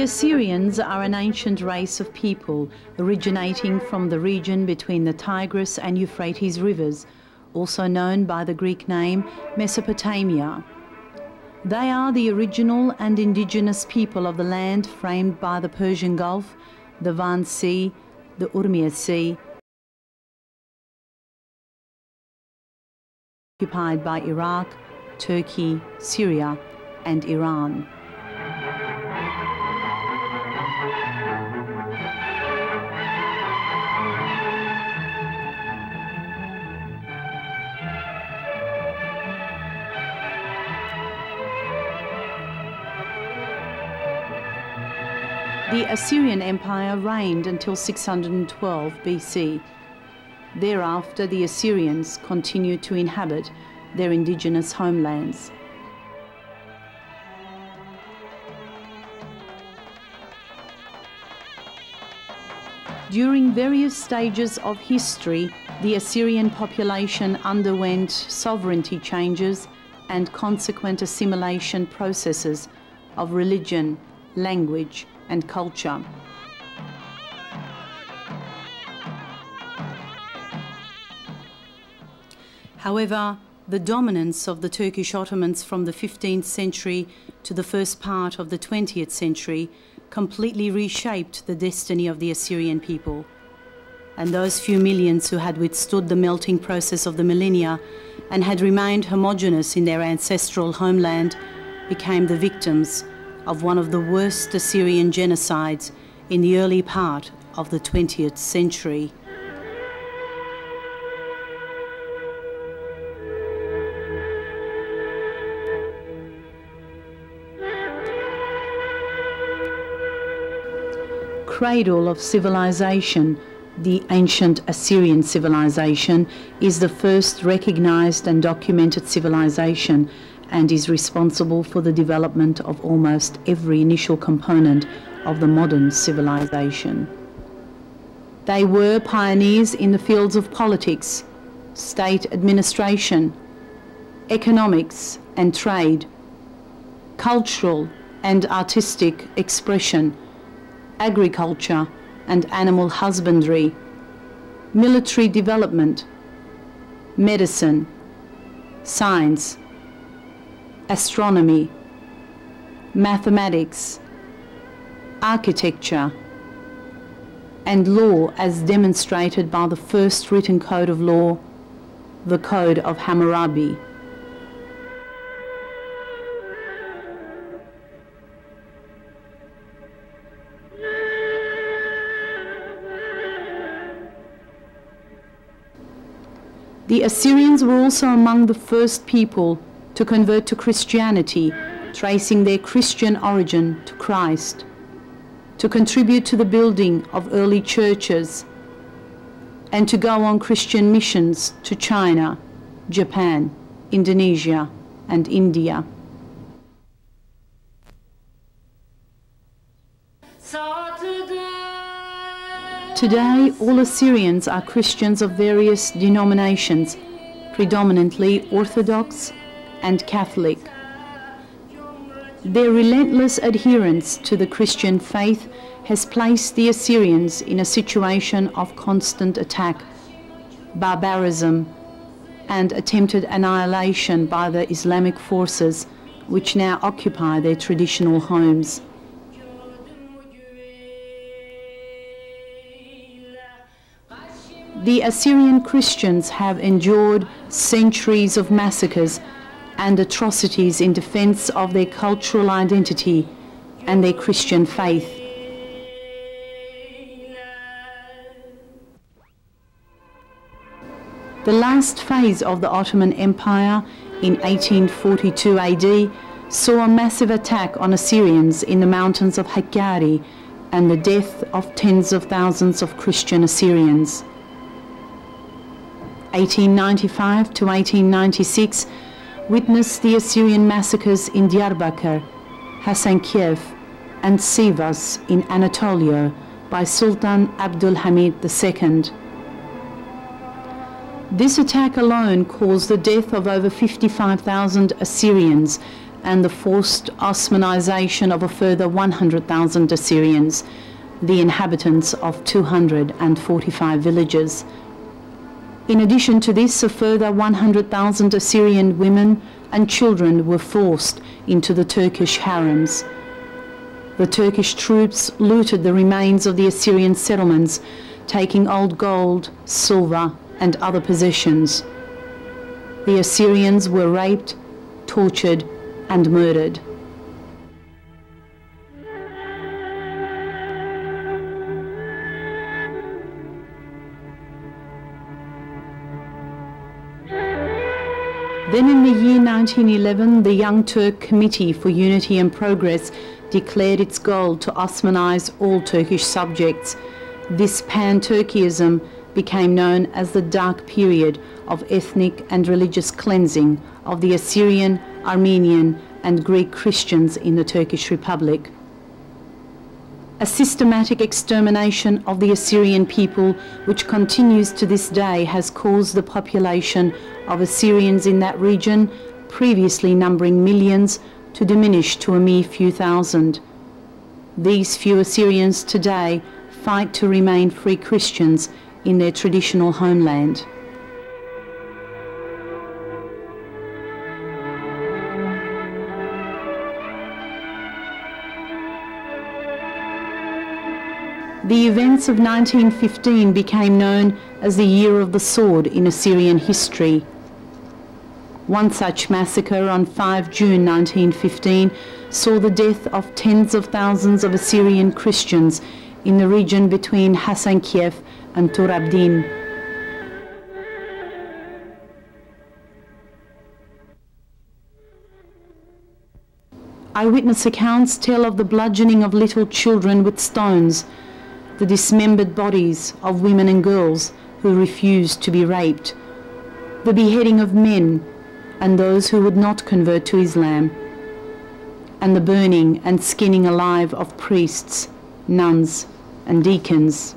The Assyrians are an ancient race of people originating from the region between the Tigris and Euphrates rivers, also known by the Greek name Mesopotamia. They are the original and indigenous people of the land framed by the Persian Gulf, the Van Sea, the Urmia Sea, occupied by Iraq, Turkey, Syria and Iran. The Assyrian Empire reigned until 612 BC. Thereafter, the Assyrians continued to inhabit their indigenous homelands. During various stages of history, the Assyrian population underwent sovereignty changes and consequent assimilation processes of religion, language, and culture. However, the dominance of the Turkish Ottomans from the 15th century to the first part of the 20th century completely reshaped the destiny of the Assyrian people. And those few millions who had withstood the melting process of the millennia and had remained homogeneous in their ancestral homeland became the victims of one of the worst Assyrian genocides in the early part of the 20th century. Cradle of civilization, the ancient Assyrian civilization is the first recognized and documented civilization and is responsible for the development of almost every initial component of the modern civilization. They were pioneers in the fields of politics, state administration, economics and trade, cultural and artistic expression, agriculture and animal husbandry, military development, medicine, science, astronomy, mathematics, architecture, and law as demonstrated by the first written code of law, the Code of Hammurabi. The Assyrians were also among the first people to convert to Christianity, tracing their Christian origin to Christ, to contribute to the building of early churches, and to go on Christian missions to China, Japan, Indonesia, and India. Today, all Assyrians are Christians of various denominations, predominantly Orthodox and Catholic. Their relentless adherence to the Christian faith has placed the Assyrians in a situation of constant attack, barbarism, and attempted annihilation by the Islamic forces which now occupy their traditional homes. The Assyrian Christians have endured centuries of massacres and atrocities in defense of their cultural identity and their Christian faith. The last phase of the Ottoman Empire in 1842 AD saw a massive attack on Assyrians in the mountains of Hakkari and the death of tens of thousands of Christian Assyrians. 1895 to 1896 witnessed the Assyrian massacres in Diyarbakir, Hasankeyf and Sivas in Anatolia by Sultan Abdul Hamid II. This attack alone caused the death of over 55,000 Assyrians and the forced Osmanization of a further 100,000 Assyrians, the inhabitants of 245 villages. In addition to this, a further 100,000 Assyrian women and children were forced into the Turkish harems. The Turkish troops looted the remains of the Assyrian settlements, taking old gold, silver, and other possessions. The Assyrians were raped, tortured, and murdered. Then in the year 1911, the Young Turk Committee for Unity and Progress declared its goal to Osmanize all Turkish subjects. This pan-Turkeyism became known as the dark period of ethnic and religious cleansing of the Assyrian, Armenian, and Greek Christians in the Turkish Republic. A systematic extermination of the Assyrian people, which continues to this day, has caused the population of Assyrians in that region, previously numbering millions, to diminish to a mere few thousand. These few Assyrians today fight to remain free Christians in their traditional homeland. The events of 1915 became known as the Year of the Sword in Assyrian history. One such massacre on 5 June 1915 saw the death of tens of thousands of Assyrian Christians in the region between Hasankeyf and Turabdin. Eyewitness accounts tell of the bludgeoning of little children with stones, the dismembered bodies of women and girls who refused to be raped, the beheading of men and those who would not convert to Islam, and the burning and skinning alive of priests, nuns, and deacons.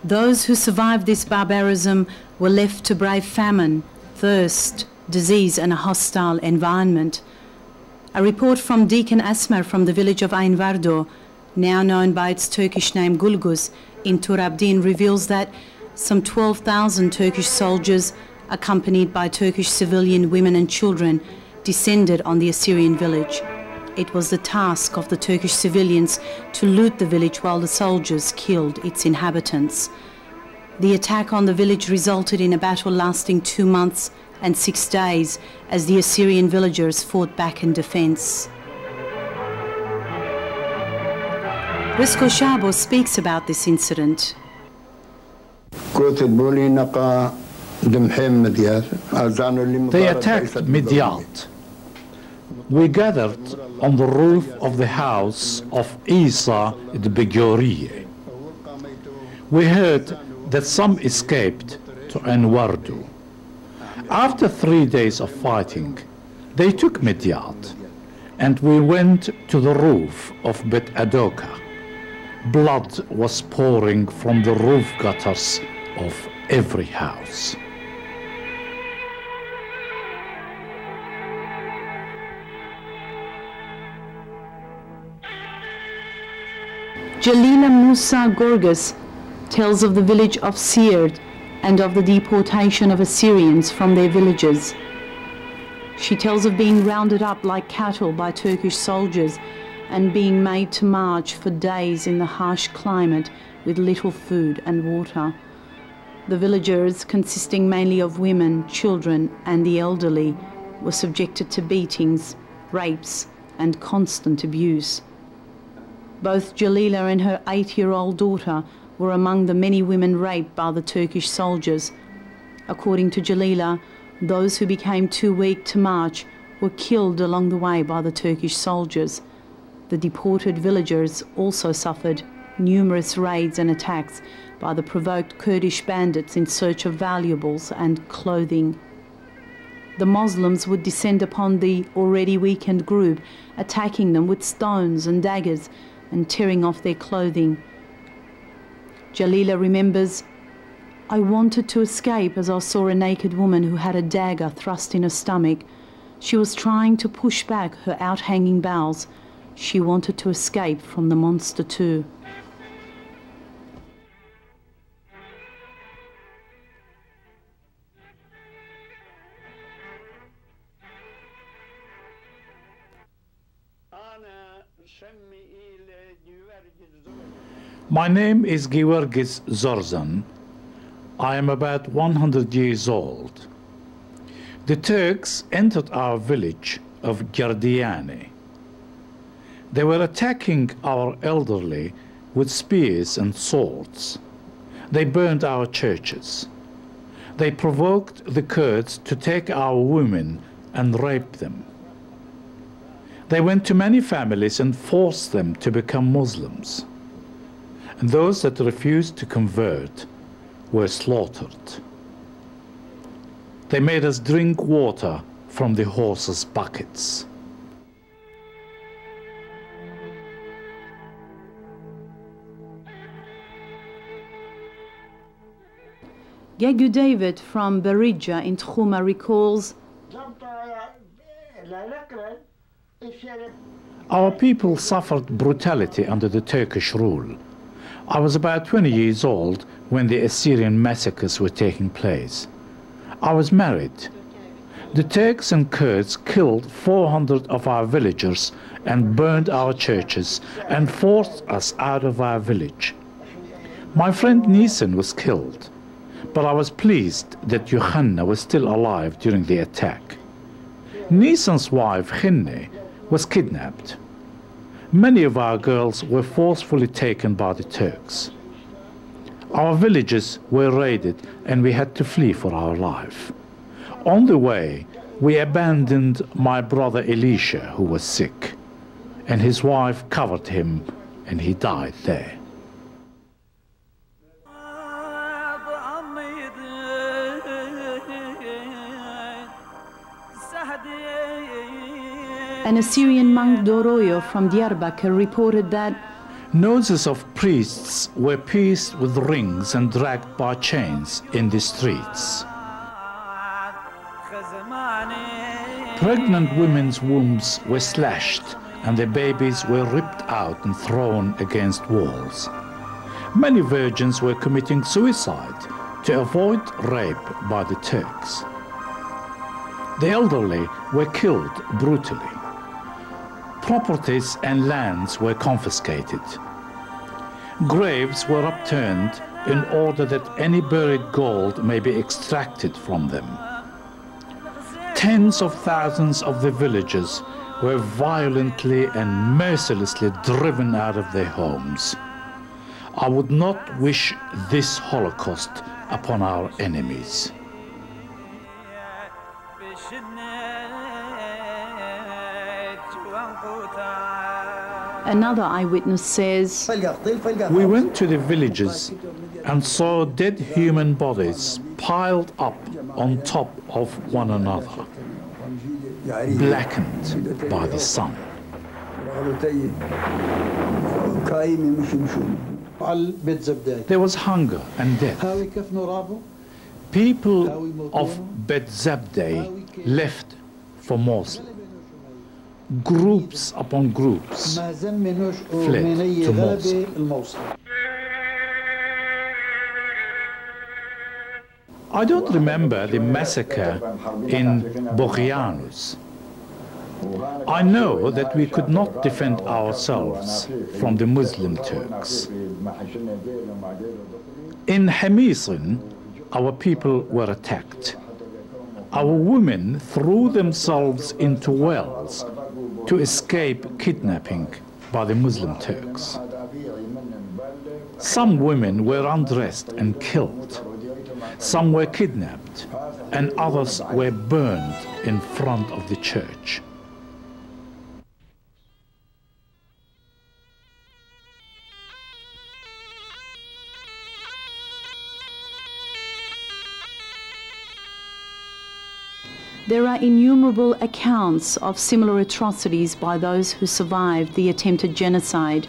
Those who survived this barbarism were left to brave famine, thirst, disease, and a hostile environment. A report from Deacon Asmar from the village of Ain Vardo, now known by its Turkish name Gulgus, in Turabdin, reveals that some 12,000 Turkish soldiers, accompanied by Turkish civilian women and children, descended on the Assyrian village. It was the task of the Turkish civilians to loot the village while the soldiers killed its inhabitants. The attack on the village resulted in a battle lasting 2 months and 6 days as the Assyrian villagers fought back in defense. Risko Shabo speaks about this incident. They attacked Midyat. We gathered on the roof of the house of Isa the Begoriye. We heard that some escaped to Enwardu. After 3 days of fighting, they took Midyat, and we went to the roof of Bet Adoka. Blood was pouring from the roof gutters of every house. Jalila Musa Geevargis tells of the village of Seird and of the deportation of Assyrians from their villages. She tells of being rounded up like cattle by Turkish soldiers and being made to march for days in the harsh climate with little food and water. The villagers, consisting mainly of women, children, and the elderly, were subjected to beatings, rapes, and constant abuse. Both Jalila and her 8-year-old daughter were among the many women raped by the Turkish soldiers. According to Jalila, those who became too weak to march were killed along the way by the Turkish soldiers. The deported villagers also suffered numerous raids and attacks by the provoked Kurdish bandits in search of valuables and clothing. The Muslims would descend upon the already weakened group, attacking them with stones and daggers and tearing off their clothing. Jalila remembers, "I wanted to escape as I saw a naked woman who had a dagger thrust in her stomach. She was trying to push back her out-hanging bowels. She wanted to escape from the monster too. My name is Geevargis Zorzan. I am about 100 years old. The Turks entered our village of Gardiani. They were attacking our elderly with spears and swords. They burned our churches. They provoked the Kurds to take our women and rape them. They went to many families and forced them to become Muslims. And those that refused to convert were slaughtered. They made us drink water from the horses' buckets. Gegu David from Berija in Tchuma recalls, our people suffered brutality under the Turkish rule. I was about 20 years old when the Assyrian massacres were taking place. I was married. The Turks and Kurds killed 400 of our villagers and burned our churches and forced us out of our village. My friend Nisan was killed, but I was pleased that Yohanna was still alive during the attack. Nisan's wife, Hinne, was kidnapped. Many of our girls were forcefully taken by the Turks. Our villages were raided and we had to flee for our life. On the way, we abandoned my brother Elisha, who was sick, and his wife covered him and he died there. An Assyrian monk Doroyo from Diyarbakir reported that noses of priests were pierced with rings and dragged by chains in the streets. Pregnant women's wombs were slashed and their babies were ripped out and thrown against walls. Many virgins were committing suicide to avoid rape by the Turks. The elderly were killed brutally. Properties and lands were confiscated. Graves were upturned in order that any buried gold may be extracted from them. Tens of thousands of the villagers were violently and mercilessly driven out of their homes. I would not wish this Holocaust upon our enemies. Another eyewitness says, we went to the villages and saw dead human bodies piled up on top of one another, blackened by the sun. There was hunger and death. People of Bet Zabdeh left for Mosul. Groups upon groups fled to Mosul. I don't remember the massacre in Bogianus. I know that we could not defend ourselves from the Muslim Turks. In Hemisin, our people were attacked. Our women threw themselves into wells to escape kidnapping by the Muslim Turks. Some women were undressed and killed. Some were kidnapped, and others were burned in front of the church. There are innumerable accounts of similar atrocities by those who survived the attempted genocide.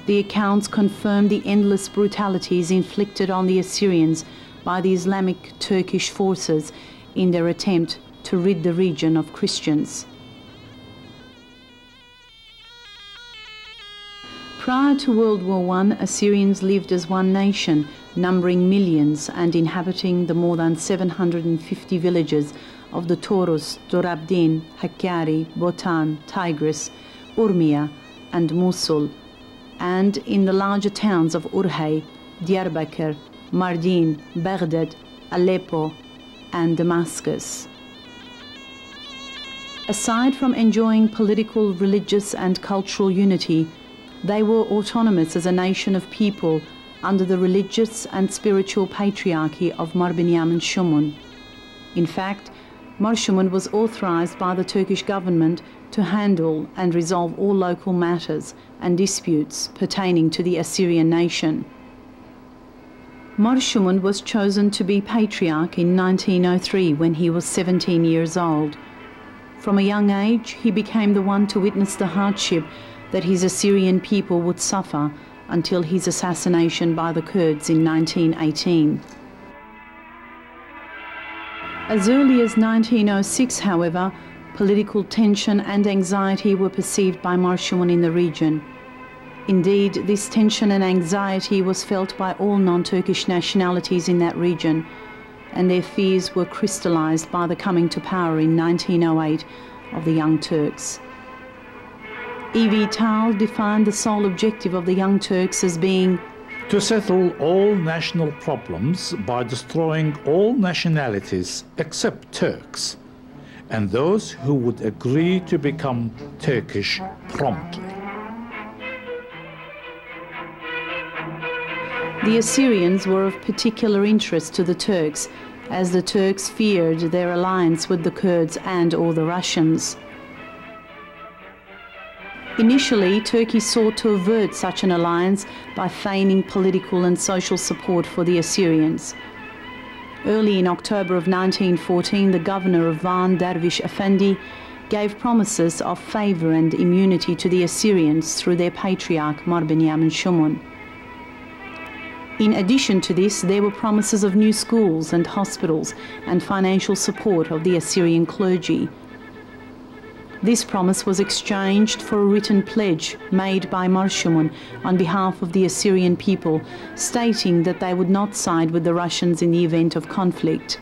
The accounts confirm the endless brutalities inflicted on the Assyrians by the Islamic Turkish forces in their attempt to rid the region of Christians. Prior to World War I, Assyrians lived as one nation, numbering millions and inhabiting the more than 750 villages of the Taurus, Dorabdin, Hakkari, Botan, Tigris, Urmia and Mosul, and in the larger towns of Urhay, Diyarbakir, Mardin, Baghdad, Aleppo and Damascus. Aside from enjoying political, religious and cultural unity, they were autonomous as a nation of people under the religious and spiritual patriarchy of Mar Binyamin Shumun. In fact, Mar Shumun was authorized by the Turkish government to handle and resolve all local matters and disputes pertaining to the Assyrian nation. Mar Shumun was chosen to be patriarch in 1903 when he was 17 years old. From a young age, he became the one to witness the hardship that his Assyrian people would suffer until his assassination by the Kurds in 1918. As early as 1906, however, political tension and anxiety were perceived by Mar Shumun in the region. Indeed, this tension and anxiety was felt by all non-Turkish nationalities in that region, and their fears were crystallized by the coming to power in 1908 of the Young Turks. E.V. Tal defined the sole objective of the Young Turks as being to settle all national problems by destroying all nationalities except Turks, and those who would agree to become Turkish promptly. The Assyrians were of particular interest to the Turks, as the Turks feared their alliance with the Kurds and or the Russians. Initially, Turkey sought to avert such an alliance by feigning political and social support for the Assyrians. Early in October of 1914, the governor of Van, Dervish Effendi, gave promises of favour and immunity to the Assyrians through their patriarch Mar Binyamin Shumun. In addition to this, there were promises of new schools and hospitals and financial support of the Assyrian clergy. This promise was exchanged for a written pledge made by Mar Shumun on behalf of the Assyrian people, stating that they would not side with the Russians in the event of conflict.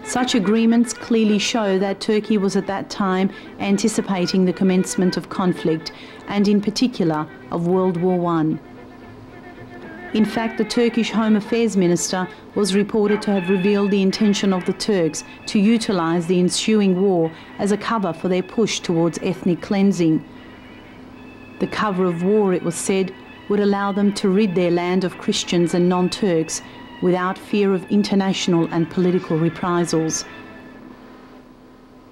Such agreements clearly show that Turkey was at that time anticipating the commencement of conflict, and in particular of World War I. In fact, the Turkish Home Affairs Minister was reported to have revealed the intention of the Turks to utilize the ensuing war as a cover for their push towards ethnic cleansing. The cover of war, it was said, would allow them to rid their land of Christians and non-Turks without fear of international and political reprisals.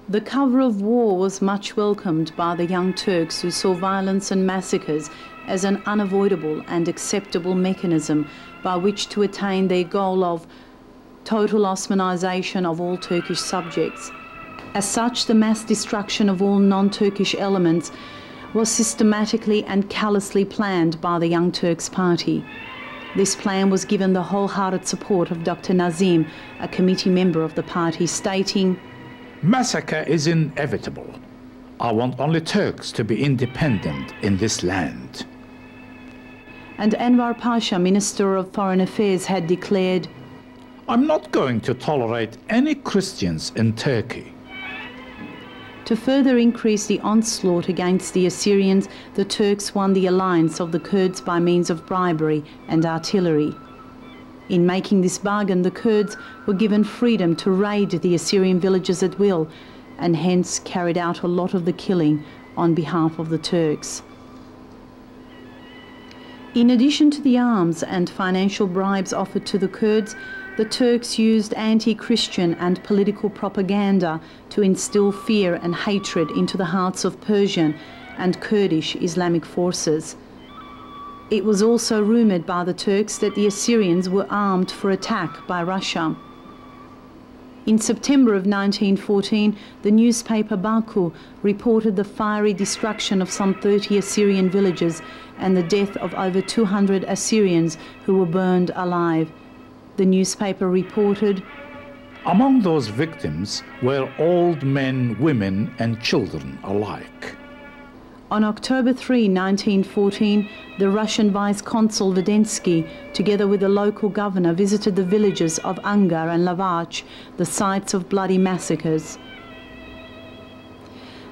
The cover of war was much welcomed by the Young Turks, who saw violence and massacres as an unavoidable and acceptable mechanism by which to attain their goal of total Osmanization of all Turkish subjects. As such, the mass destruction of all non-Turkish elements was systematically and callously planned by the Young Turks Party. This plan was given the wholehearted support of Dr. Nazim, a committee member of the party, stating, "Massacre is inevitable. I want only Turks to be independent in this land." And Enver Pasha, Minister of Foreign Affairs, had declared, "I'm not going to tolerate any Christians in Turkey." To further increase the onslaught against the Assyrians, the Turks won the alliance of the Kurds by means of bribery and artillery. In making this bargain, the Kurds were given freedom to raid the Assyrian villages at will, and hence carried out a lot of the killing on behalf of the Turks. In addition to the arms and financial bribes offered to the Kurds, the Turks used anti-Christian and political propaganda to instill fear and hatred into the hearts of Persian and Kurdish Islamic forces. It was also rumoured by the Turks that the Assyrians were armed for attack by Russia. In September of 1914, the newspaper Baku reported the fiery destruction of some 30 Assyrian villages and the death of over 200 Assyrians who were burned alive. The newspaper reported, Among those victims were old men, women, and children alike. On October 3, 1914, the Russian Vice-Consul Vedensky, together with the local governor, visited the villages of Angar and Lavach, the sites of bloody massacres.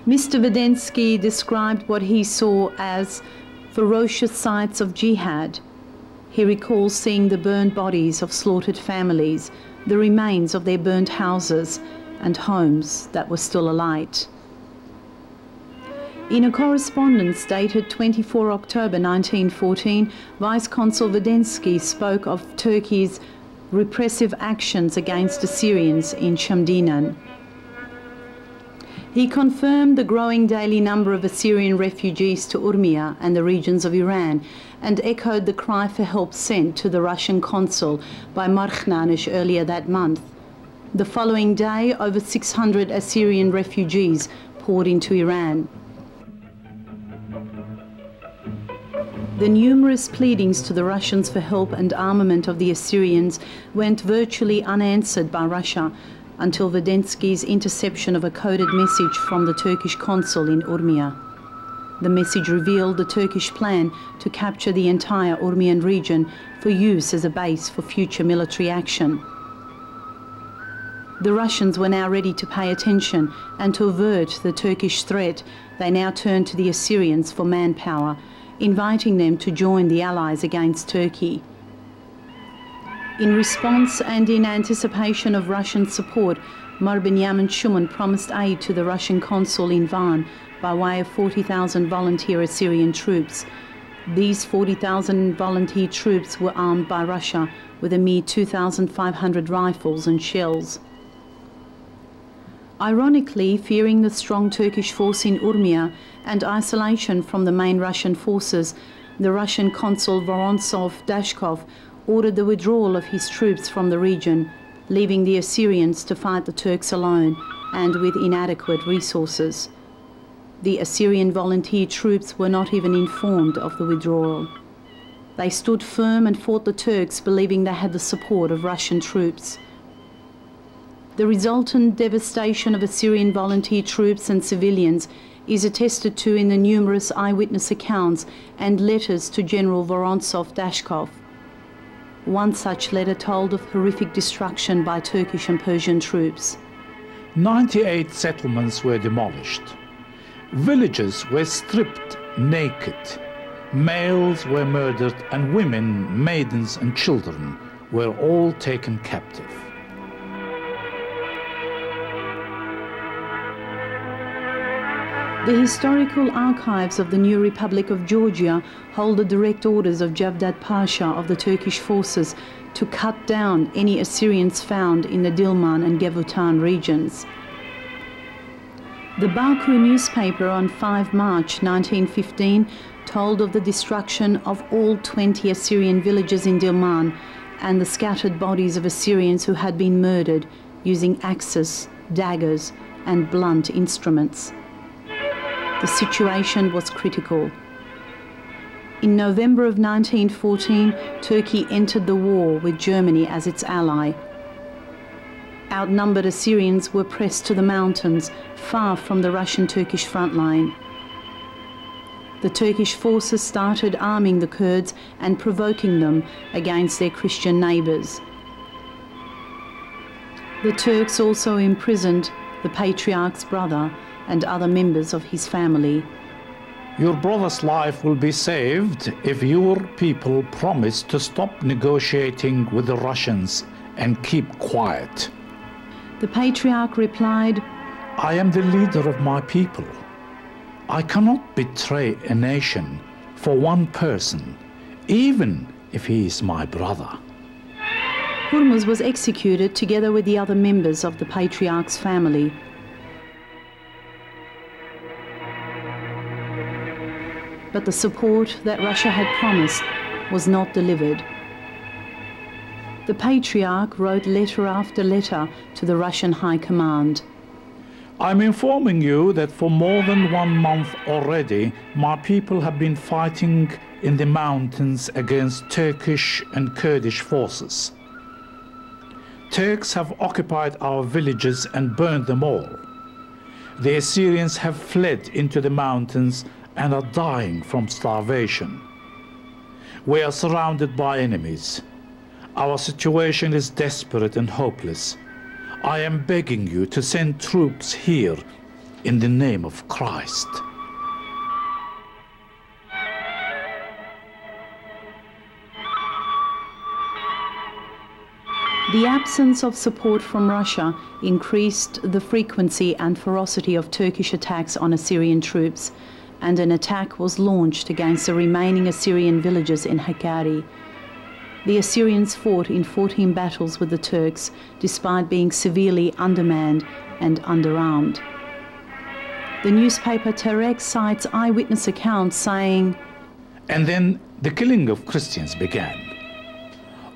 Mr. Vedensky described what he saw as ferocious sights of jihad. He recalls seeing the burned bodies of slaughtered families, the remains of their burnt houses and homes that were still alight. In a correspondence dated 24 October 1914, Vice-Consul Vedensky spoke of Turkey's repressive actions against Assyrians in Shamdinan. He confirmed the growing daily number of Assyrian refugees to Urmia and the regions of Iran, and echoed the cry for help sent to the Russian consul by Markhnanish earlier that month. The following day, over 600 Assyrian refugees poured into Iran. The numerous pleadings to the Russians for help and armament of the Assyrians went virtually unanswered by Russia until Vedensky's interception of a coded message from the Turkish consul in Urmia. The message revealed the Turkish plan to capture the entire Urmian region for use as a base for future military action. The Russians were now ready to pay attention, and to avert the Turkish threat, they now turned to the Assyrians for manpower, inviting them to join the Allies against Turkey. In response and in anticipation of Russian support, Mar Benjamin Shuman promised aid to the Russian consul in Van by way of 40,000 volunteer Assyrian troops. These 40,000 volunteer troops were armed by Russia with a mere 2,500 rifles and shells. Ironically, fearing the strong Turkish force in Urmia and isolation from the main Russian forces, the Russian consul Vorontsov-Dashkov ordered the withdrawal of his troops from the region, leaving the Assyrians to fight the Turks alone and with inadequate resources. The Assyrian volunteer troops were not even informed of the withdrawal. They stood firm and fought the Turks, believing they had the support of Russian troops. The resultant devastation of Assyrian volunteer troops and civilians is attested to in the numerous eyewitness accounts and letters to General Vorontsov-Dashkov. One such letter told of horrific destruction by Turkish and Persian troops. 98 settlements were demolished. Villages were stripped naked. Males were murdered, and women, maidens and children were all taken captive. The historical archives of the new Republic of Georgia hold the direct orders of Javdat Pasha of the Turkish forces to cut down any Assyrians found in the Dilman and Gevutan regions. The Baku newspaper on 5 March 1915 told of the destruction of all 20 Assyrian villages in Dilman and the scattered bodies of Assyrians who had been murdered using axes, daggers and blunt instruments. The situation was critical. In November of 1914, Turkey entered the war with Germany as its ally. Outnumbered Assyrians were pressed to the mountains, far from the Russian-Turkish front line. The Turkish forces started arming the Kurds and provoking them against their Christian neighbours. The Turks also imprisoned the Patriarch's brother and other members of his family. Your brother's life will be saved if your people promise to stop negotiating with the Russians and keep quiet. The Patriarch replied, I am the leader of my people. I cannot betray a nation for one person, even if he is my brother. Hurmuz was executed together with the other members of the Patriarch's family. But the support that Russia had promised was not delivered. The Patriarch wrote letter after letter to the Russian High Command. I'm informing you that for more than 1 month already, my people have been fighting in the mountains against Turkish and Kurdish forces. Turks have occupied our villages and burned them all. The Assyrians have fled into the mountains and are dying from starvation. We are surrounded by enemies. Our situation is desperate and hopeless. I am begging you to send troops here in the name of Christ. The absence of support from Russia increased the frequency and ferocity of Turkish attacks on Assyrian troops, and an attack was launched against the remaining Assyrian villages in Hakkari. The Assyrians fought in 14 battles with the Turks, despite being severely undermanned and underarmed. The newspaper Tarek cites eyewitness accounts saying, "And then the killing of Christians began.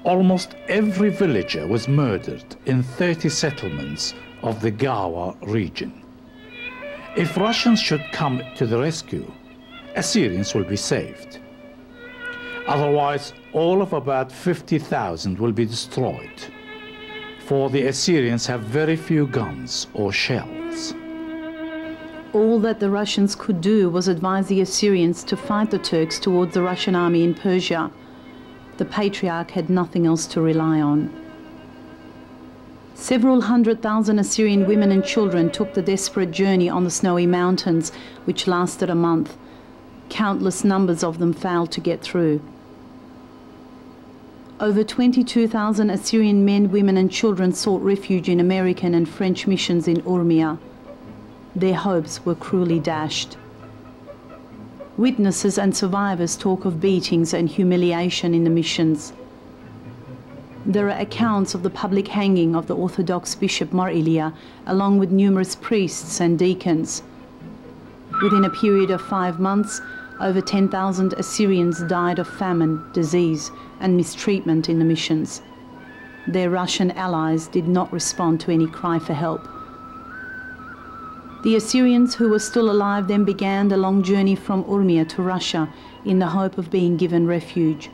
Almost every villager was murdered in 30 settlements of the Gawa region. If Russians should come to the rescue, Assyrians will be saved. Otherwise, all of about 50,000 will be destroyed, for the Assyrians have very few guns or shells." All that the Russians could do was advise the Assyrians to fight the Turks towards the Russian army in Persia. The Patriarch had nothing else to rely on. Several 100,000 Assyrian women and children took the desperate journey on the snowy mountains, which lasted a month. Countless numbers of them failed to get through. Over 22,000 Assyrian men, women and children sought refuge in American and French missions in Urmia. Their hopes were cruelly dashed. Witnesses and survivors talk of beatings and humiliation in the missions. There are accounts of the public hanging of the Orthodox Bishop Mar Ilya, along with numerous priests and deacons. Within a period of 5 months, over 10,000 Assyrians died of famine, disease, and mistreatment in the missions. Their Russian allies did not respond to any cry for help. The Assyrians who were still alive then began the long journey from Urmia to Russia in the hope of being given refuge.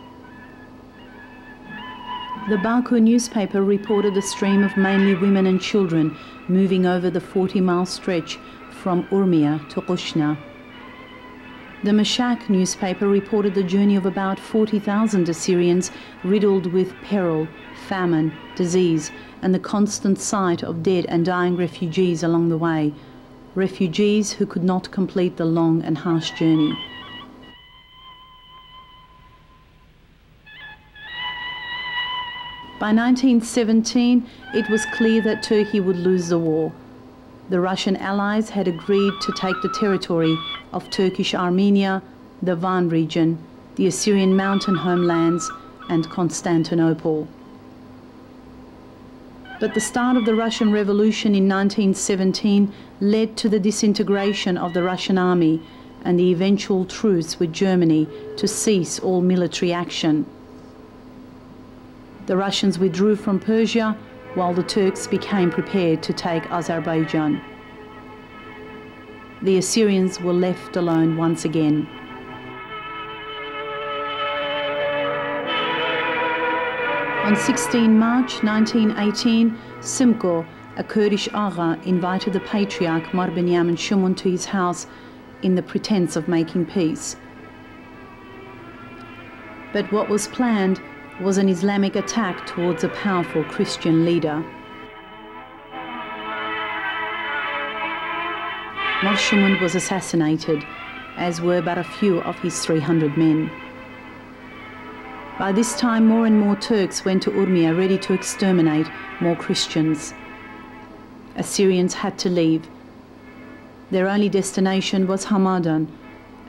The Baku newspaper reported a stream of mainly women and children moving over the 40-mile stretch from Urmia to Kushna. The Mashhad newspaper reported the journey of about 40,000 Assyrians riddled with peril, famine, disease, and the constant sight of dead and dying refugees along the way. Refugees who could not complete the long and harsh journey. By 1917, it was clear that Turkey would lose the war. The Russian allies had agreed to take the territory of Turkish Armenia, the Van region, the Assyrian mountain homelands, and Constantinople. But the start of the Russian Revolution in 1917 led to the disintegration of the Russian army and the eventual truce with Germany to cease all military action. The Russians withdrew from Persia while the Turks became prepared to take Azerbaijan. The Assyrians were left alone once again. On 16 March 1918, Simko, a Kurdish agha, invited the Patriarch Mar Benyamin Shumun to his house in the pretense of making peace. But what was planned was an Islamic attack towards a powerful Christian leader. Mar Shumun was assassinated, as were but a few of his 300 men. By this time, more and more Turks went to Urmia ready to exterminate more Christians. Assyrians had to leave. Their only destination was Hamadan.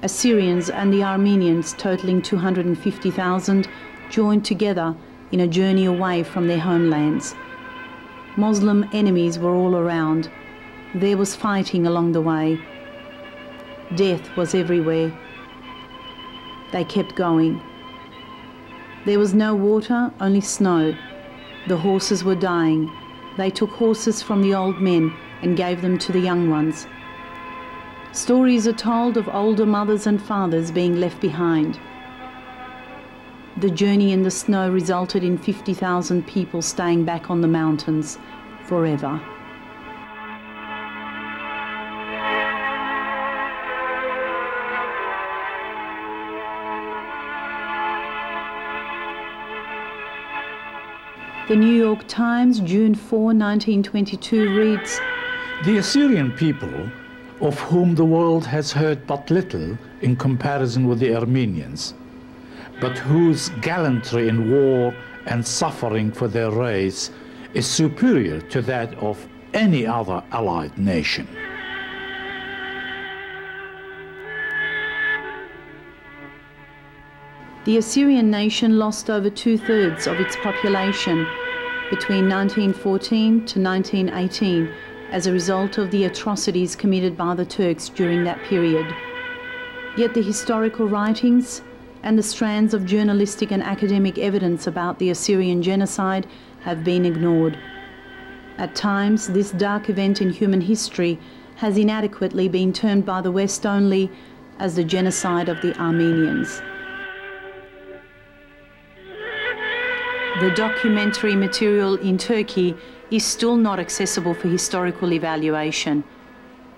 Assyrians and the Armenians, totaling 250,000, joined together in a journey away from their homelands. Muslim enemies were all around. There was fighting along the way. Death was everywhere. They kept going. There was no water, only snow. The horses were dying. They took horses from the old men and gave them to the young ones. Stories are told of older mothers and fathers being left behind. the journey in the snow resulted in 50,000 people staying back on the mountains forever. The New York Times, June 4, 1922 reads, "The Assyrian people, of whom the world has heard but little in comparison with the Armenians, but whose gallantry in war and suffering for their race is superior to that of any other allied nation." The Assyrian nation lost over 2/3 of its population between 1914 to 1918 as a result of the atrocities committed by the Turks during that period. Yet the historical writings and the strands of journalistic and academic evidence about the Assyrian genocide have been ignored. At times, this dark event in human history has inadequately been termed by the West only as the genocide of the Armenians. The documentary material in Turkey is still not accessible for historical evaluation.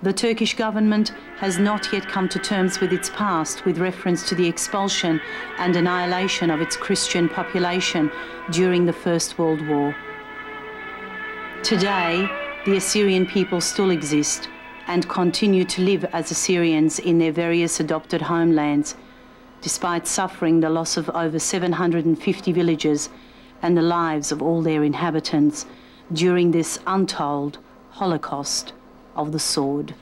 The Turkish government has not yet come to terms with its past with reference to the expulsion and annihilation of its Christian population during the First World War. Today, the Assyrian people still exist and continue to live as Assyrians in their various adopted homelands, despite suffering the loss of over 750 villages and the lives of all their inhabitants during this untold Holocaust of the sword.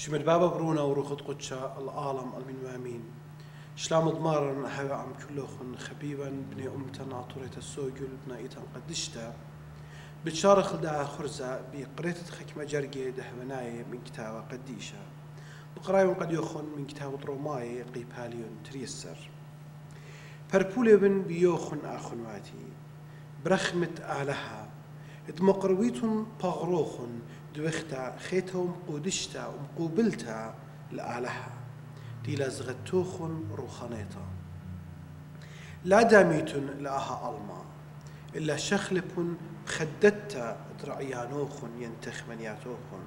جمد بابا برونا وروخد قدشا العالم المنوامين شلام ضمارن هوا عم كلوخن خبيبا بني أمتا ناطورة السوجل بنا إيتان قدشتا بتشارخ لدعا خرزة بقريتة خكمة جرقي دهمناي من كتابة قديشة بقرايون قد يوخن من كتابة روماي قيباليون تريسر بربولي بن بيوخن آخنواتي برخمة آلها اتمقرويتن باغروخن دوختا خيتهم قودشتا ومقوبلتا لآلها دي لازغتوخن روخانيتا لا داميتن لآها ألما إلا شخلبن بخدتا درعيانوخن ينتخمنياتوخن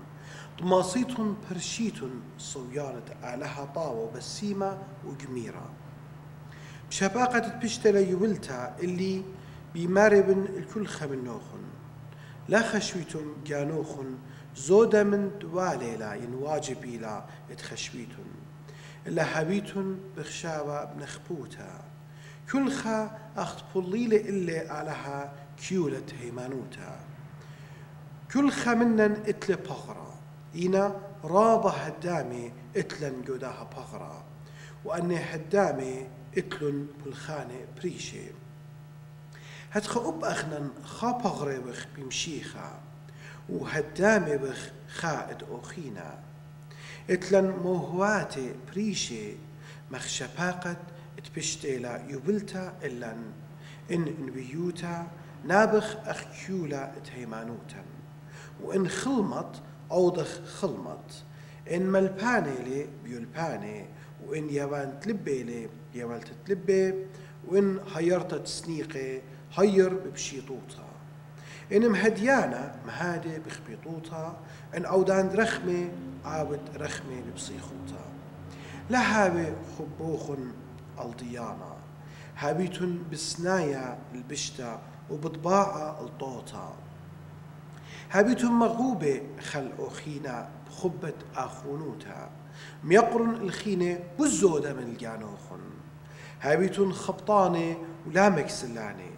طماصيتن برشيتن صويانة آلها طاوة بسيمة وقميرة بشباقة تبشتلا يولتا اللي بيماربن الكل خمنوخن لا خشويتم جانوخن زودا من دواليلا ينواجبي لا اتخشويتن إلا هبيتن بخشاوة بنخبوتا كل خا أخت بوليلة إلا علىها كيولة هيمانوتا كل خا منن اتل بغرة إنا رابة هدامي اتلن جوداها بغرة وأني هدامي اتلن بالخانة بريشي هتخا أب أخنن خا بغرة بخ بمشيخا وهدامي بخ خائد أوخينا اتلن موهواتي بريشي مخشباقت اتبشتيلا يبلتا إلن إن بيوتا نابخ أخكيولا اتهيمانوتا وإن خلمت أوضخ خلمت إن ملباني لي بيولباني وإن يوان تلبي لي يوالت تلبي وإن هيرت سنيقي هير ببشيطوتا إن مهديانا مهادي بخبيطوتا إن أودان رخمي عاود رخمي ببصيخوتا لهابي خبوخن الضيانة هابيتن بسنايا البشتا وبطباعة الطوطة هابيتن مغوبة خل أخينا بخبة آخونوتا ميقرن الخينة بالزودة من الجانوخن هابيتن خبطانة ولا مكسلانة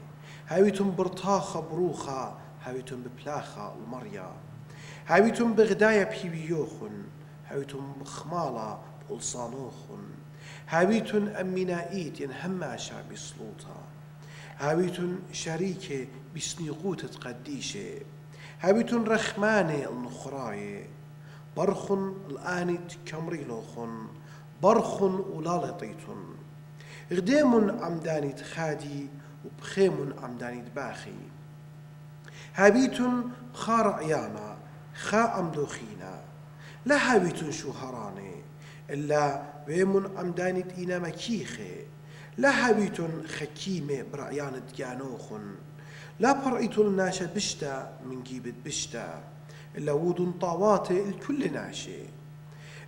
هابيتن برطاخة بروخة هابيتن ببلاخة المريا هابيتن بغداية بحيبيوخن هابيتن بخمالة بقلصانوخن هابيتن أمينائيت ينهماشا بسلوطة هابيتن شريكة بسنيقوتة قديشة هابيتن رخمانة النخراية برخن الآنت كمريلوخن برخن ولالطيتن غديم عمداني تخادي وبخيم عمداني تباخي هابيتن خار عيانا خا أمدوخينا لا هابيتن شوهراني إلا بيمن عمداني إنا مكيخي لا هابيتن خكيمة برعيانة جانوخن لا برأيتن ناشا بشتا من جيبت بشتا إلا ودن طاواتي الكل ناشي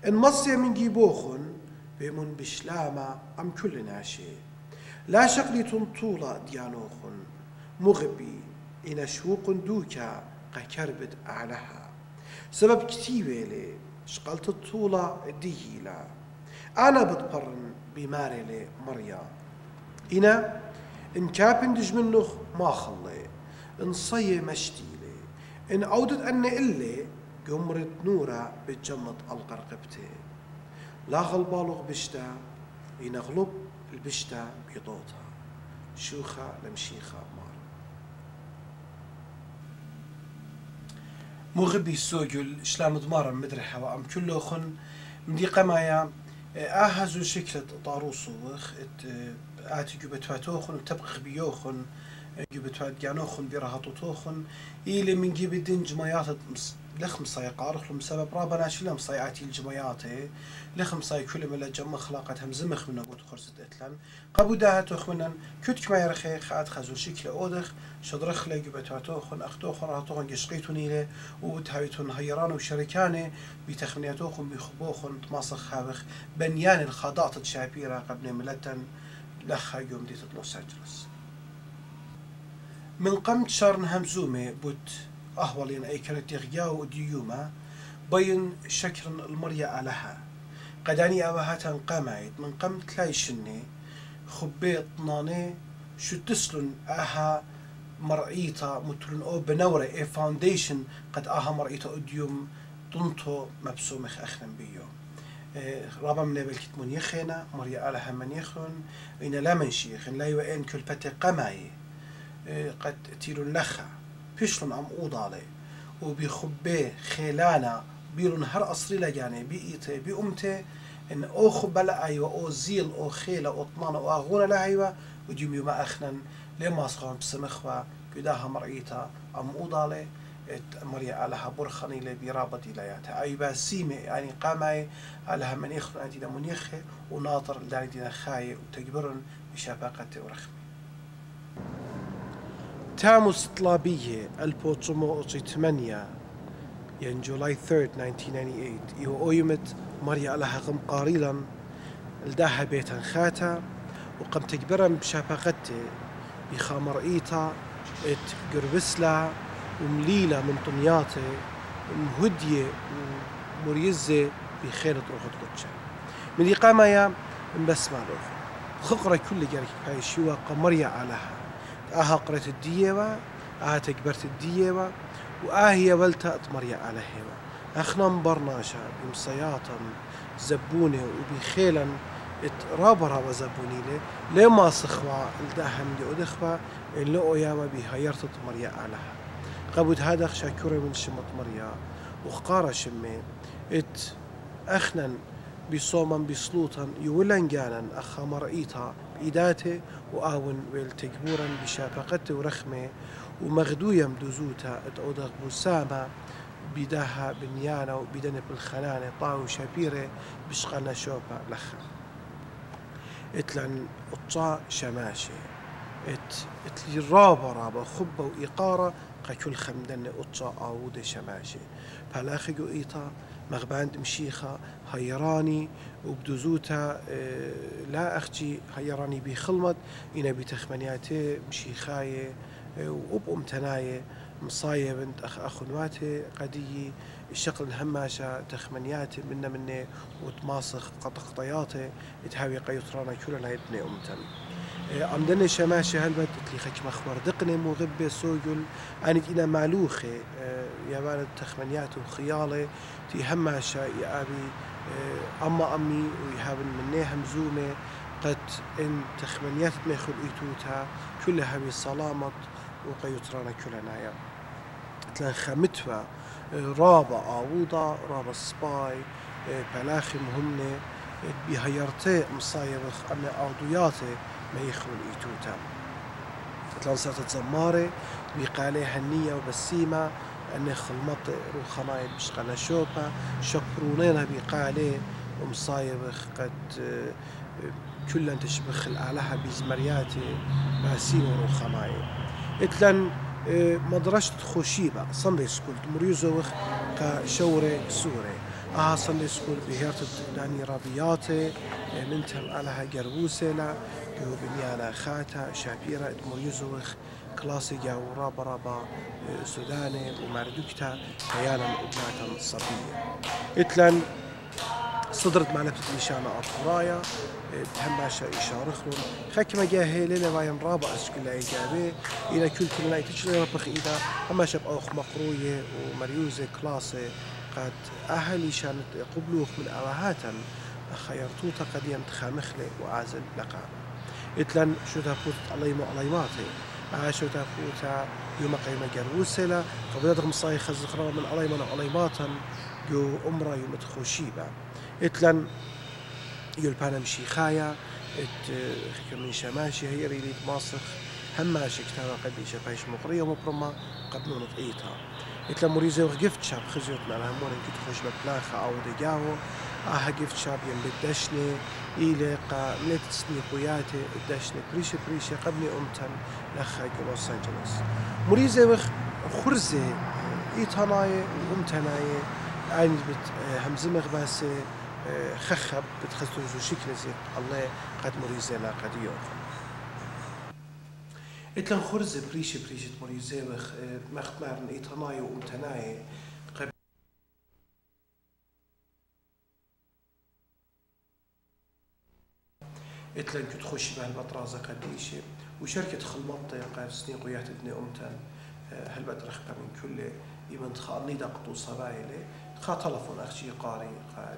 إن مصيا من جيبوخن بيمن بشلامة عم كل ناشي لا شقلتن طولة ديانوخن مغبي إن شوق دوكا قكربت أعلها سبب كتيبة لي شقلت الطولة ديهيلا أنا بتقرن بماري لي مريا إنا إن كابن دج منخ ما خلي إن صي مشتيلي إن عودت أن إلي قمرت نورا بتجمط القرقبتي لا غلبالغ بشتا إن غلب البشتا بيضوتها شوخة لمشيخة مار مغبي السوجل شلام ضمارا مدرحة وأم كله خن مدي قمايا آهزو شكلة طاروسو وخ آتي جبتواتوخن وتبقى بيوخن جبتوات جانوخن بيرهطوتوخن إلي من جيب الدين جمايات لخم صاي قارخ لهم سبب رابنا شلهم صايعاتي الجماياتي لخم صاي كل من الجمع خلاقتهم زمخ من أبوت خرزت إتلان قبو داهتوخ منن كتك ما يرخي خات خزو شكل أودخ شدرخ لي جبتواتوخن أختوخن رهطوخن جشقيتون إلي وتهايتون هيران وشركاني بتخمنياتوخن بيخبوخن تماسخ خابخ بنيان الخاضات الشعبيرة قبل ملتن لخا يوم ديت لوس أنجلوس من قمت شارن همزومي بوت أهولين أي كانت يغياو ديوما بين شكر المريا لها قداني أوهاتا قامعيد من قمت لايشني خبيت ناني شو تسلن أها مرئيتا متلن أو بنورة أي فاونديشن قد أها مرئيتا أديوم طنطو مبسومخ أخنن بيو رابع من بالكت من يخنا مريا على هم من يخن إن لا من شيخ لا يوين كل بت قماي قد تيلون لخا بيشلون أم أوضالي وبيخبي خلانا بيرون هر أصري لجاني بيئته بأمته إن أو خبلا أيوة أو زيل أو خيلة أو طنانة أو أغونة لهيوة وديوم يوم أخنن لما أصغر بسمخوا كداها مرئيتا أم أوضالي مريا علىها برخني لبرابطي لياتها أي باسيمة يعني قامي علىها من يخن أنتي منيخه وناطر لداني دينا خاي وتجبرن بشباقة ورخمي تاموس طلابية 1908 ين جولاي 3 1998 إيو أويمت مريا علىها قم قاريلا لداها بيتا خاتا وقم تجبرن بشباقته بخامر إيتا قربسلا ومليلة من طنياته ومهدية ومريزة بخيرة روحة قدشة من إقامة يا مبسمة روح خقرة كل جارك هاي شوى قمرية علىها آها قرة الديوة آها تكبرت الديوة وآهي ولتا أطمرية عليها أخنا مبرناشا بمصياطا زبونة وبخيلا رابرها وزبونيلة لما صخوا الداهم لأدخوا اللي أياما بهايرت طمرية عليها قبض هذا شاكورة من شمط مريا وقارة شمي أخنا بصوما بصلوطا يولن جانا أخا مرئيتا بإيداته وآون والتجبورا بشافقته ورخمه ومغدويا مدوزوتا أودغ بسامة بداها بنيانا وبدنب الخنانة طاو شابيرة بشقنا شوبا لخا اتلن اطا شماشي اتلي رابا خبة وإقارة قاكل خمدن اطا آود شماشي فالاخيقو إيطا مغباند مشيخة هيراني وبدوزوتا لا أختي هيراني بخلمت إنا بتخمنياتي مشيخاية وأمتناية مصاية بنت أخنواتي قدية الشقل هماشة تخمنياتي مني وتماسخ قطياتي تهاوي قيطرانا كلنا يدني أمتن عمدني شماشة هلبت تلي خش مخور دقني مغبة سوجل أنا إنا معلوخة يا بارد تخمنيات وخيالي تي هماشة يا أبي أما أمي ويهابن مني همزومة قد إن تخمنيات ميخل إيتوتا كلها بصلامة وقيطرانا كلنا يا تلان خمتوا رابا عوضة رابا سباي بلاخي مهمة بهيرتي مصايبخ أن عضوياتي ما يخلو الإيتوتا تلان صارت زماري بقالي هنية وبسيمة أن خلمط روخناي بشقنا شوبا شكرونينا بقالي ومصايبخ قد كلا تشبخ الآلهة بزمرياتي بسيمة روخناي اتلان مدرسة خوشيبة صندي سكول مريزوخ كشوري سوري صندي سكول بهيرت داني رابياتي منتم علىها جربوسيلا بنيانا خاتا شابيرة مريزوخ كلاسي جاو رابا سوداني وماردوكتا كيانا ابناتا صبية اتلان صدرت معلبة نشانة القراية بهماشا إشارخلون خاكما جاهي ليلة وايم رابع أسكلا إيجابي إلى كل لا يتشلي ربخ إذا هماشا بأوخ مقروية ومريوزة كلاسي قد أهلي شانت قبلوخ من أواهاتا خيرتوتا قد ينتخامخلي وعازل لقا إتلان شو تفوت عليماتي شو تفوتا يوم قيمة جروسلا قبل يدغم صايخ الزخرة من عليماتا جو أمرا يوم تخوشيبا إتلان يلبانا مشيخايا من شماشي هي ريلي ماسخ هماشي كتابة قد شبايش مقرية ومبرمة قد نونط إيتا إتلا مريزة وقفت شاب خزيوت مع الهمون إن كنت خوش ببلاخة أو دقاوه قفت شاب ينبدشني إلي قا مليت تسني قوياتي الدشني بريشي قبني أمتن لخا لوس أنجلوس مريزة وخ خرزة إيتاناية وأمتناية عين بت همزمغ بس خخب بتخزوزو شكل زي الله قد مريزة لا قد يوخ إتلان خرزة بريشة مريزة وخ مختمارن إيتاناية وأمتناية إتلان كنت خوشي بهالبطرازة قديشة وشركة خلمطة قاعد سنين قويات ابن أمتن هالبت رخبة من كل يمن تخاني دقطو صبايلة تلفون أخشي قاري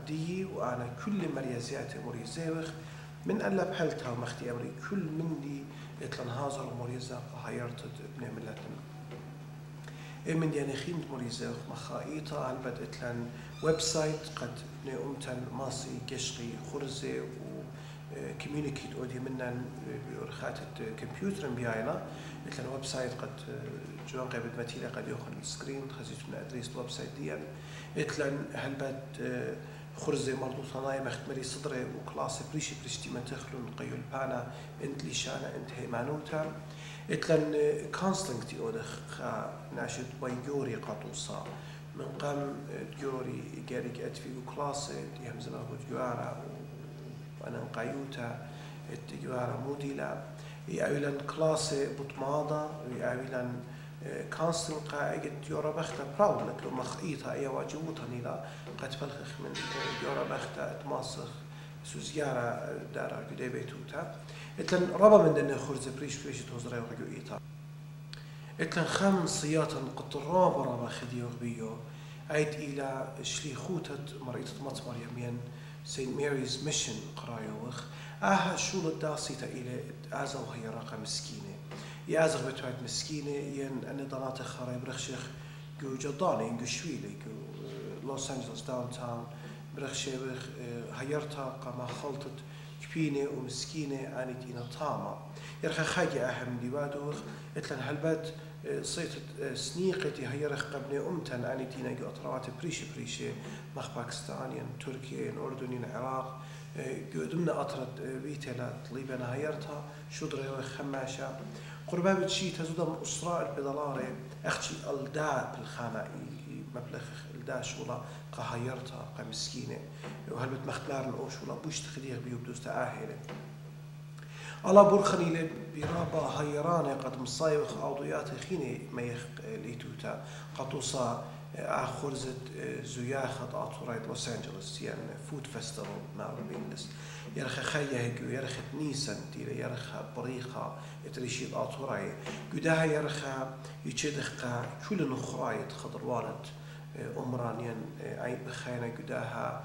دي وأنا كل مريزاتي مريزيوخ من ألا بحلتها ومختي أمري كل من دي إتلان هازر مريزة هايرت ابن ملتنا من دي أنا خيمت مريزيوخ مخايطة البد إتلان ويب سايت قد أمتن ماسي قشقي خرزي و كوميونيكيت أودي منن بورخات الكمبيوتر بياينا إتلان ويب سايت قد جوان قيبت متيلة قد يأخذ السكرين خزيت من أدريس الويب سايت دي إتلان هلبت خرزي مرضو ثنايا مختمري صدري وكلاسي بريشي بريشتي من تخلون قيول بانا انت ليشانا انت هيمانوتا إتلان كونستنكتي أودخ ناشد بايجوري قطوصا من قام جوري جاريك أدفي كلاسي يهمزنا هو جوارا وأنا نقايوتا الجوارا موديلا يأويلان كلاسي بطماضة يأويلان كانسل قاعد يورا بختا براون مثل مخيطة أي واجبوتها نيلا قد فلخخ من يورا بختا تماسخ سوزيارة دارا قدي بيتوتا إتلن ربا من دنيا خرز بريش توزري وحقو إيتا إتلن خمس صياتا قطرابا ربا خديوغ بيو عيد إلى شليخوتة مريضة مطمر يمين سين ماريز ميشن قرايوخ شول الداسيتا إلى آزا وهي رقم مسكينة يازغ بتوعد مسكينة ين أنا ضنات خراب برخشخ جو جداني جو شويلي جو لوس أنجلوس داون تاون برخشخ هيرتها قام خلطت كبينة ومسكينة أنا تينا طامة يرخى خاجة أهم ديوادوخ إتلن هالبات صيت سنيقتي هيرخ قبني أمتن أنا تينا جو أطروات بريشة مخ باكستان ين تركيا ين أردن ين عراق جو دمنا أطرد بيتلا طليبنا هيرتها شدري وخماشة قربان شيء تزود من أسرائيل بدلارة أختي الدا بالخانة مبلغ الدا شولا قهيرتها قمسكينة وهل بتمختلارن أو شولا بوش تخدير بيوبدوس تأهله الله برخني برابا هيرانة قد مصايخ عضويات خيني ما يخ ليتوتا قطوصا خرزت زياخة أطورايد لوس أنجلوس يعني فود فيستيفال مالبينس يرخى خيا هيجو يرخى نيسان تيلا يرخى بريخة تريشيد أطوراي قدها يرخى يتشدخ كل نخرايت خضر والد أمرانيا عين بخينا قدها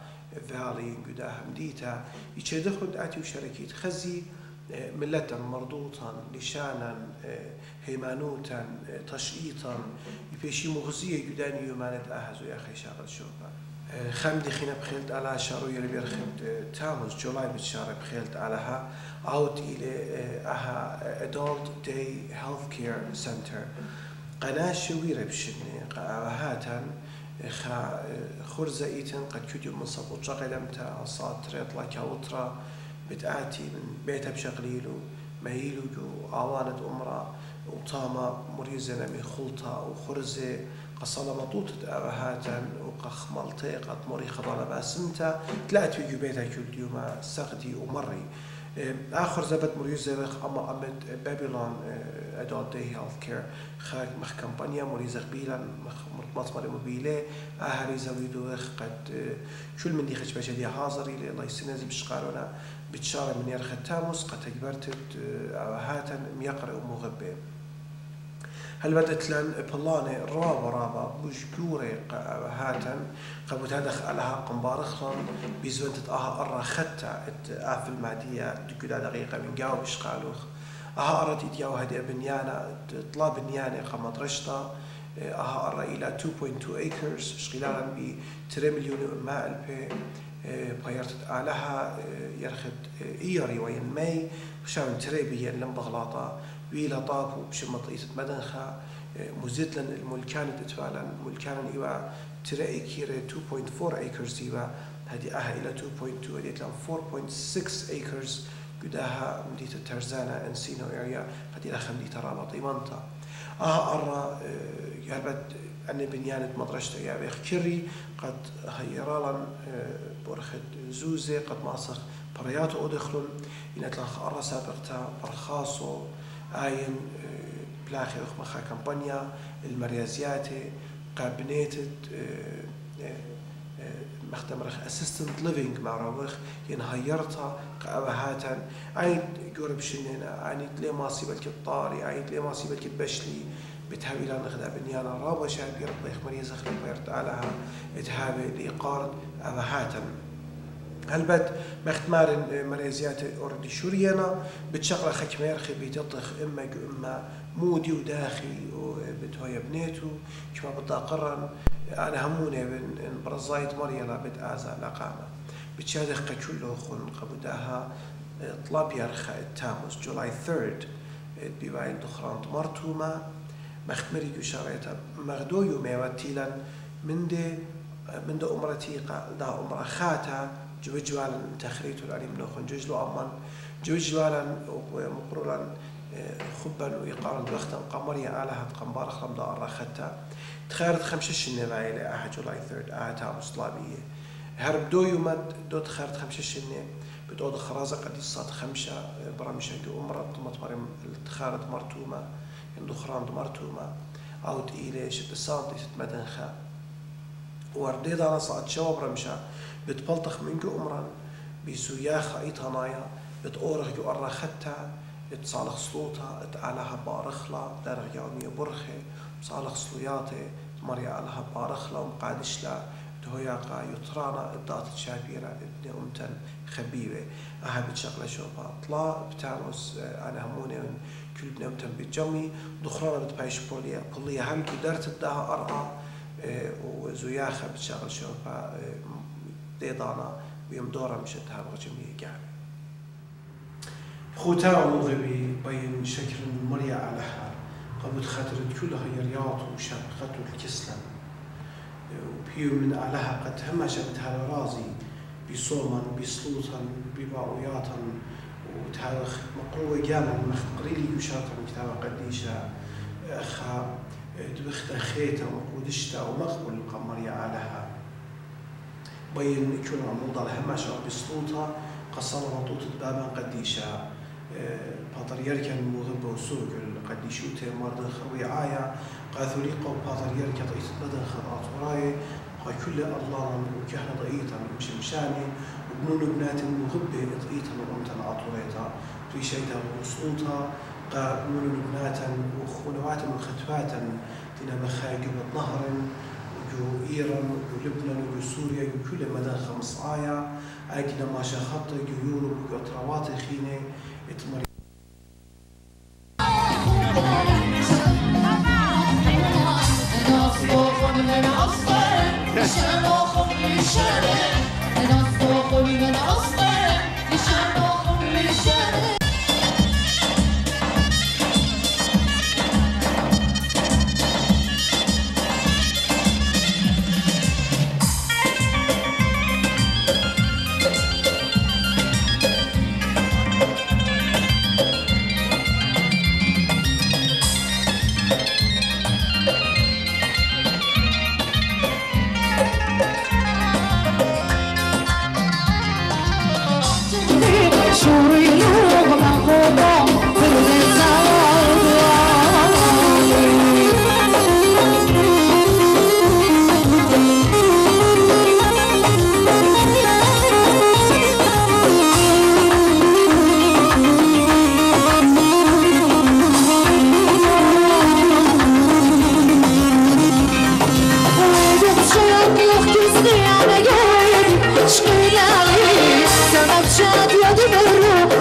فالي قدها مديتا يتشدخ دعتي وشركيت خزي ملة مرضوطا لشانا هيمانوتا تشئيطا يبيشي مغزية جداني يمانت أهزو يا أخي شاغل شوبا خمدي خينا بخيلت على شارو يلي بيرخد تاموز جولاي بتشارة بخيلت علىها out إلى أها Adult Day Healthcare Center قناة شويرة بشني قاوهاتا خرزة إيتن قد كديو من صبوت شغلمتا صاتر يطلع كاوترا بتآتي من بيتها بشغليلو مهيلو جو عوانة أمرا وطامة مريزة نمي خلطة وخرزة قصالة مطوطة أبهاتا وقخ ملطي قد مري خضانة باسمتا تلات في بيتها كل يوم سقدي ومري آخر زبط مريزة أما أمد بابلون Adult Day Healthcare خاك مخ كمبانيا مريزة قبيلا مطمر موبيلة آهري زويدو قد كل من دي خش بشدي حاضري الله يسنزي بشقارونا بتشارة من يرخ التاموس قد تجبرتت هاتا ميقرأ ومغبة هل بدأت لن بلانة رابا بجوري هاتا قبل هذا علىها قنبارخلا بيزونت أرى خطة في المعدية دقيقة دقيقة من جاو بشقالوخ أرى تيجاو هذه بنيانة طلاب بنيانة قمت رشطة أرى إلى 2.2 acres شغلالا ب 3 مليون ماء البي بغيرت علىها يرخد إيري وين ماي وشاون تريبيا لم بغلاطة ويلا طاب وبشمطية مدنخة مزدلن الملكان تتفعلا ملكان إيوا ترى كيرة 2.4 acres إيوا هذه إلى 2.2 هذه 4.6 acres قدها مدينة ترزانا انسينو اريا هذه لها مدينة رابطة منطقة أرى يهبت أن بنيانة مدرسة يا بيخ كري قد هيرالا برخد زوزة قد ماسخ برياتو أدخلون إن أتلاخ أرى سابقتا برخاصو آين بلاخي أخ مخا كمبانيا المريازياتي قابنيتد مختمرخ assistant living معروخ ينهيرتها قابهاتا عيد جورب شننا عيد لي ماسي بالك الطاري عيد لي ماسي بالك البشلي بتهاوي لان غدا بنيانا رابا شابي ربي يخمري زخري بيرد علىها اتهاوي لإقارة أبهاتا هلبت مختمار مريزيات أوردي شوريانا بتشغل خكمير خبي تطخ إما مودي وداخي وبتهوي بنيتو كما بدأ قرن أنا هموني بن برزايد مريلا بتآزا لقامة بتشادخ كله خن قبداها طلاب يرخى التاموس جولاي 3 بيوايل دخران مرتوما مختمري يشاريتا مغدو يوميواتيلا من دي أمرتي دا أمر خاتا جوجوالا تخريت العلم نوخن جوجلو أمان جوجوالا ومقرولا خبا ويقارن بوقتا قمريا آلها قنبار خلم دا أرختا تخارت خمشة بعيلة أحد جولاي 3 آتا مصلابية هرب دو يومد دو تخارت خمشة بدود خرازة قد يصاد خمسة برامشة دو أمرت مطمرم تخارت مرتومة يندو خراند مرتومة أو تقيلة شد ساندي تتمدنخا ورديد على صعد شواب رمشة بتبلطخ منجو أمرا بسوياخ أيطانايا بتأورخ جو أرختا تصالح صلوتها اتعالها بارخلا درغ يومية برخة صالح صلوياتي مريا علىها بارخلا ومقادشلا دهوياقا يطرانا ابدات شابيرة ابن أمتن خبيبة أها بتشغل شوفا طلا بتاموس أنا هموني كل ابن أمتن بتجمي دخرانا بتبايش بوليا هم كدرت الدها أرعى وزوياخا بتشغل شوفا ديدانا ويمدورا مشتها بغجمية قاعدة خوتا ومغبي بين شكل مريا علىها قبض خاطرت كلها يرياط وشاقته الكسلم وبيو من علىها قد هما شبتها رازي بصوما بصلوتا بباوياتا وتاريخ مقروة جانا مقريلي وشاطا كتابة قديشة أخا دبخت خيتا وقودشتا ومقبل قمريا علىها بين كل عموضة الهماشة بصلوتا قصر رطوط بابا قديشة باتريركا المغبة وسوق القديشوتة مرضى خوي عايا قاثوليقا وباتريركا طيت بدن خضعات وراي كل الله وكهنا ضئيتا مشمشاني وبنون بنات المغبة ضئيتا وأمتا عطوريتا تويشيتا وصوتا قانون بناتا وخونواتا وختواتا تنا مخايق نهر وجو إيران ولبنان وسوريا وكل مدى 5 آية أجنا ما شخط جو يوروب وقطروات خينة اتمر شكيلاني سنبشات يدمرو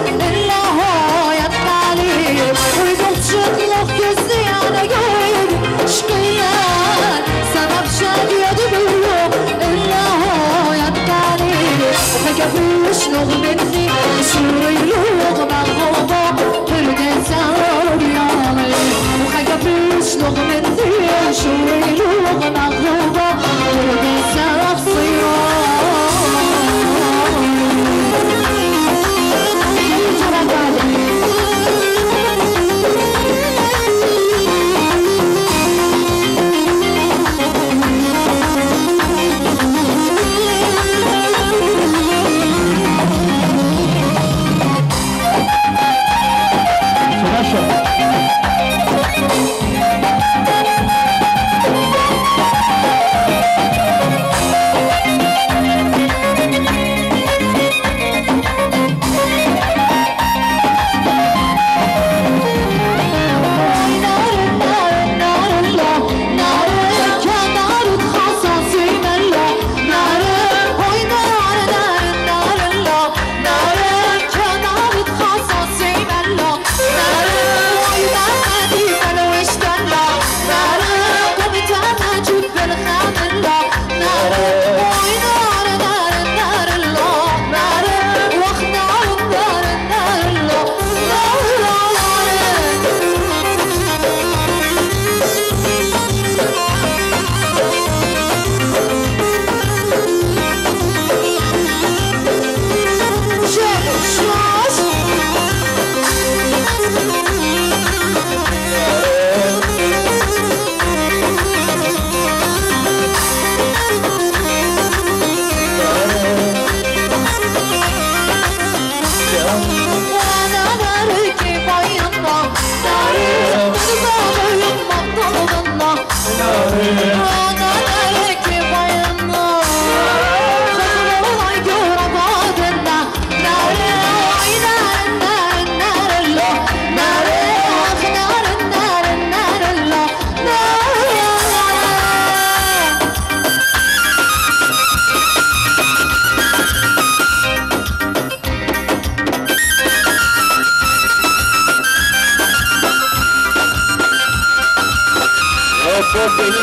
Show